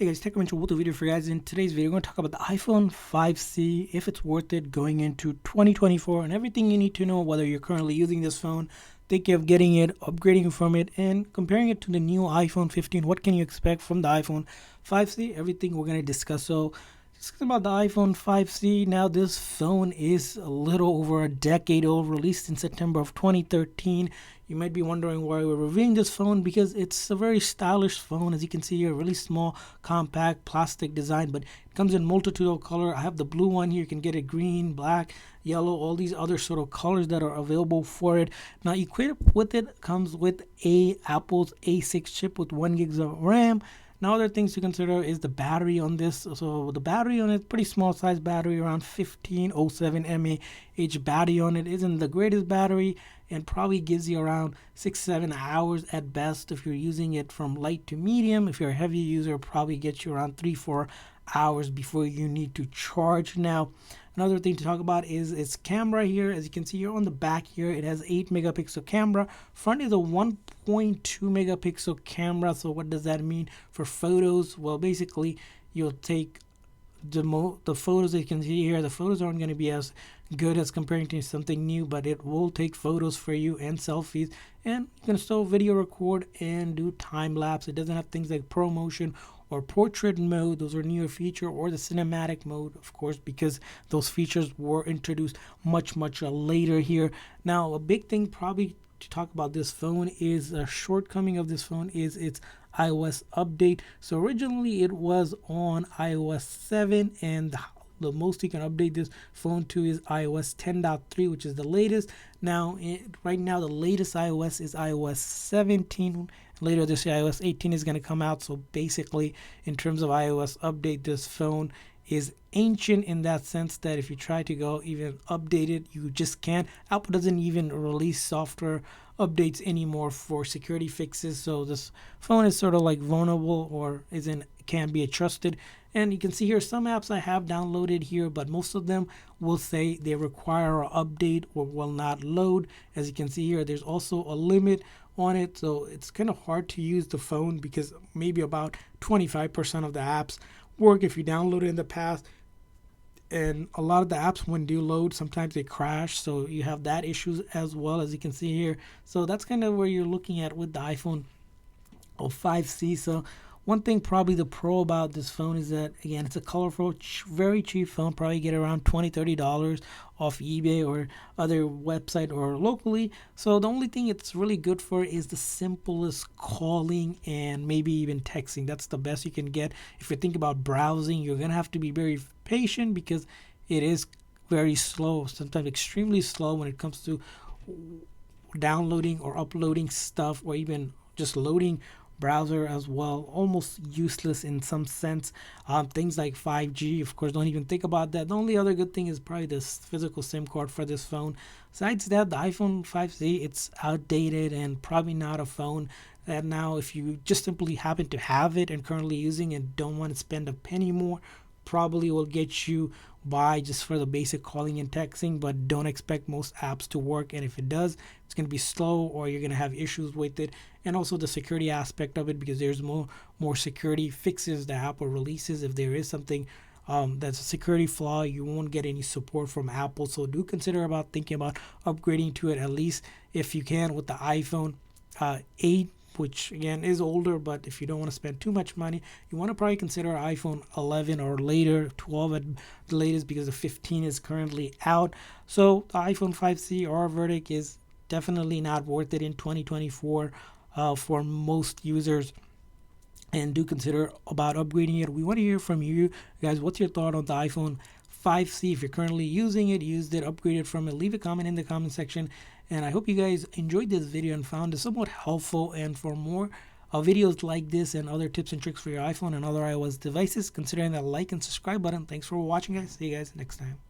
Hey guys, Technomentary with a video for you guys. In today's video, we're going to talk about the iPhone 5C, if it's worth it going into 2024, and everything you need to know whether you're currently using this phone, thinking of getting it, upgrading from it, and comparing it to the new iPhone 15. What can you expect from the iPhone 5C? Everything we're going to discuss. So, discussing about the iPhone 5C. Now, this phone is a little over a decade old, released in September of 2013. You might be wondering why we're reviewing this phone, because it's a very stylish phone. As you can see here, really small, compact, plastic design, but it comes in multitude of color. I have the blue one here. You can get it green, black, yellow, all these other sort of colors that are available for it. Now, equipped with it comes with Apple's A6 chip with 1 GB of RAM. Now, other things to consider is the battery on this. So the battery on it, pretty small size battery, around 1507 mAh battery on it. Isn't the greatest battery, and probably gives you around 6-7 hours at best if you're using it from light to medium. If you're a heavy user, probably gets you around 3-4 hours before you need to charge. Now, another thing to talk about is its camera here. As you can see here on the back here, it has 8 megapixel camera. Front is a 1.2 megapixel camera. So what does that mean for photos? Well, basically, you'll take the photos that you can see here. The photos aren't going to be as good as comparing to something new, but it will take photos for you and selfies, and you can still video record and do time lapse. It doesn't have things like pro motion or portrait mode. Those are newer feature, or the cinematic mode, of course, because those features were introduced much later here. Now, a big thing probably to talk about this phone is a shortcoming of this phone is its iOS update. So originally it was on iOS 7, and the most you can update this phone to is iOS 10.3, which is the latest. Now, right now, the latest iOS is iOS 17. Later this year, iOS 18 is going to come out. So basically, in terms of iOS update, this phone is ancient in that sense that if you try to go even update it, you just can't. Apple doesn't even release software updates anymore for security fixes. So this phone is sort of like vulnerable, or can't be trusted. And you can see here some apps I have downloaded here, but most of them will say they require an update or will not load. As you can see here, there's also a limit on it, so it's kind of hard to use the phone because maybe about 25% of the apps work if you download it in the past. And a lot of the apps, when do load, sometimes they crash, so you have that issue as well, as you can see here. So that's kind of where you're looking at with the iPhone 5C. So one thing, probably the pro about this phone is that, again, it's a colorful, very cheap phone. Probably get around $20-30 off eBay or other website or locally. So the only thing it's really good for is the simplest calling and maybe even texting. That's the best you can get. If you think about browsing, you're gonna have to be very patient because it is very slow, sometimes extremely slow when it comes to downloading or uploading stuff, or even just loading browser as well. Almost useless in some sense. Things like 5G, of course, don't even think about that. The only other good thing is probably this physical SIM card for this phone. Besides that, the iPhone 5C, it's outdated and probably not a phone that now, if you just simply happen to have it and currently using it, don't want to spend a penny more, probably will get you by just for the basic calling and texting, but don't expect most apps to work. And if it does, it's going to be slow, or you're going to have issues with it. And also the security aspect of it, because there's more security fixes that Apple releases. If there is something that's a security flaw, you won't get any support from Apple. So do consider about thinking about upgrading to it, at least if you can, with the iPhone 8, which again is older. But if you don't want to spend too much money, you want to probably consider iPhone 11 or later, 12 at the latest, because the 15 is currently out. So the iPhone 5C, our verdict is definitely not worth it in 2024 for most users, and do consider about upgrading it. We want to hear from you guys. What's your thought on the iPhone 5C? If you're currently using it, used it, upgraded from it, leave a comment in the comment section. And I hope you guys enjoyed this video and found it somewhat helpful. And for more videos like this and other tips and tricks for your iPhone and other iOS devices, consider that like and subscribe button. Thanks for watching, guys. See you guys next time.